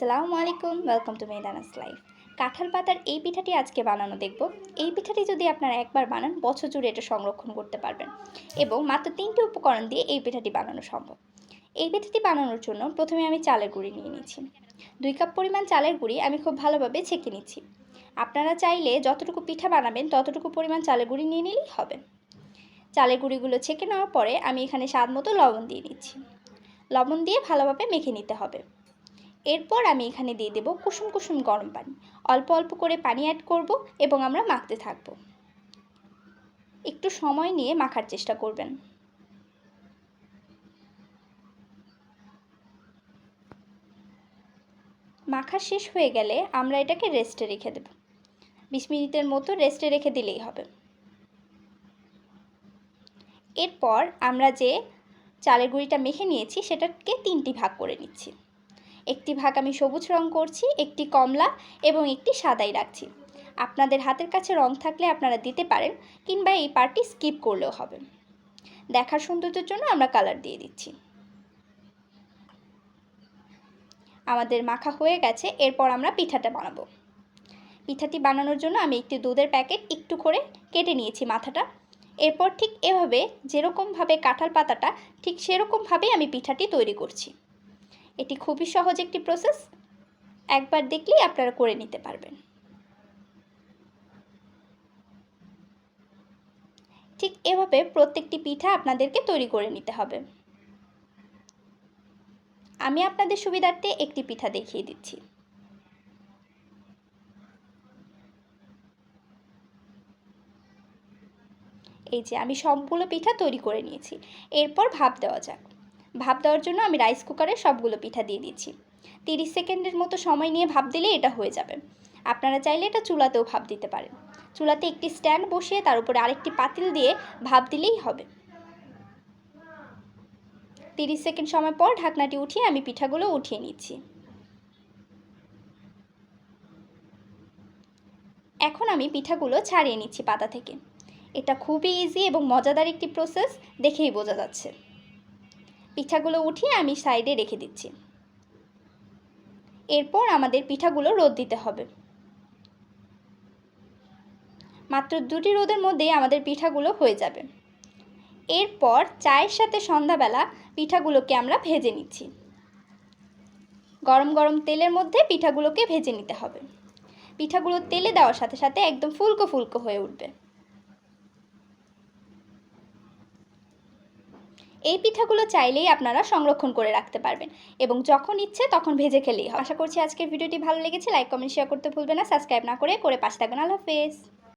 আসসালামু আলাইকুম, welcome to মেদানাস life. কাঁঠাল পাতার এই পিঠাটি আজকে বানানো দেখব। এই পিঠাটি যদি আপনারা একবার বানান, বছর জুড়ে এটা সংরক্ষণ করতে পারবেন এবং মাত্র 3টি উপকরণ দিয়ে এই পিঠাটি বানানো সম্ভব। এই পিঠাটি বানানোর জন্য প্রথমে আমি চালের গুঁড়ি নিয়ে নিচ্ছি। 2 কাপ পরিমাণ চালের গুঁড়ি আমি খুব ভালোভাবে ছেঁকে নিচ্ছি। আপনারা চাইলে যতটুকু পিঠা বানাবেন ততটুকু পরিমাণ চালের গুঁড়ি নিয়ে নিলেই হবে। চালের গুঁড়িগুলো ছেঁকে নেওয়ার পরে আমি এখানে স্বাদ মতো লবণ দিয়ে নিচ্ছি। লবণ দিয়ে ভালোভাবে মেখে নিতে হবে। এরপর আমি এখানে দিয়ে দেব কুসুম কুসুম গরম পানি। অল্প অল্প করে পানি অ্যাড করব এবং আমরা মাখতে থাকব। একটু সময় নিয়ে মাখার চেষ্টা করবেন। মাখা শেষ হয়ে গেলে আমরা এটাকে রেস্টে রেখে দেব। 20 মিনিটের মতো রেস্টে রেখে দিলেই হবে। এরপর আমরা যে চালের গুঁড়িটা মেখে নিয়েছি সেটাকে 3টি ভাগ করে নিচ্ছি। একটি ভাগ আমি সবুজ রং করছি, একটি কমলা এবং একটি সাদাই রাখছি। আপনাদের হাতের কাছে রং থাকলে আপনারা দিতে পারেন, কিংবা এই পার্টটি স্কিপ করলেও হবে। দেখার সৌন্দর্যের জন্য আমরা কালার দিয়ে দিচ্ছি। আমাদের মাখা হয়ে গেছে। এরপর আমরা পিঠাটা বানাবো। পিঠাটি বানানোর জন্য আমি একটি দুধের প্যাকেট একটু করে কেটে নিয়েছি মাথাটা। এরপর ঠিক এভাবে যেরকমভাবে কাঁঠাল পাতাটা ঠিক সেরকমভাবেই আমি পিঠাটি তৈরি করছি। এটি খুবই সহজ একটি প্রসেস, একবার দেখলেই আপনারা করে নিতে পারবেন। ঠিক এভাবে প্রত্যেকটি পিঠা আপনাদেরকে তৈরি করে নিতে হবে। আমি আপনাদের সুবিধার্থে একটি পিঠা দেখিয়ে দিচ্ছি। এই যে আমি সবগুলো পিঠা তৈরি করে নিয়েছি। এরপর ভাপ দেওয়া যাক। ভাপ দেওয়ার জন্য আমি রাইস কুকারে সবগুলো পিঠা দিয়ে দিচ্ছি। 30 সেকেন্ডের মতো সময় নিয়ে ভাপ দিলে এটা হয়ে যাবে। আপনারা চাইলে এটা চুলাতেও ভাপ দিতে পারেন। চুলাতে একটি স্ট্যান্ড বসিয়ে তার উপরে আরেকটি পাতিল দিয়ে ভাপ দিলেই হবে। 30 সেকেন্ড সময় পর ঢাকনাটি উঠিয়ে আমি পিঠাগুলো উঠিয়ে নিচ্ছি। এখন আমি পিঠাগুলো ছাড়িয়ে নিচ্ছি পাতা থেকে। এটা খুবই ইজি এবং মজাদার একটি প্রসেস, দেখেই বোঝা যাচ্ছে। পিঠাগুলো উঠিয়ে আমি সাইডে রেখে দিচ্ছি। এরপর আমাদের পিঠাগুলো রোদ দিতে হবে। মাত্র 2টি রোদের মধ্যেই আমাদের পিঠাগুলো হয়ে যাবে। এরপর চায়ের সাথে সন্ধ্যাবেলা পিঠাগুলোকে আমরা ভেজে নিচ্ছি। গরম গরম তেলের মধ্যে পিঠাগুলোকে ভেজে নিতে হবে। পিঠাগুলো তেলে দেওয়ার সাথে সাথে একদম ফুলকো ফুলকো হয়ে উঠবে। এই পিঠাগুলো চাইলেই আপনারা সংরক্ষণ করে রাখতে পারবেন এবং যখন ইচ্ছে তখন ভেজে খেলেই হবে। আশা করছি আজকের ভিডিওটি ভালো লেগেছে। লাইক, কমেন্ট, শেয়ার করতে ভুলবেন না। সাবস্ক্রাইব না করে পাশে থাকবেন। আল্লাহ হাফেজ।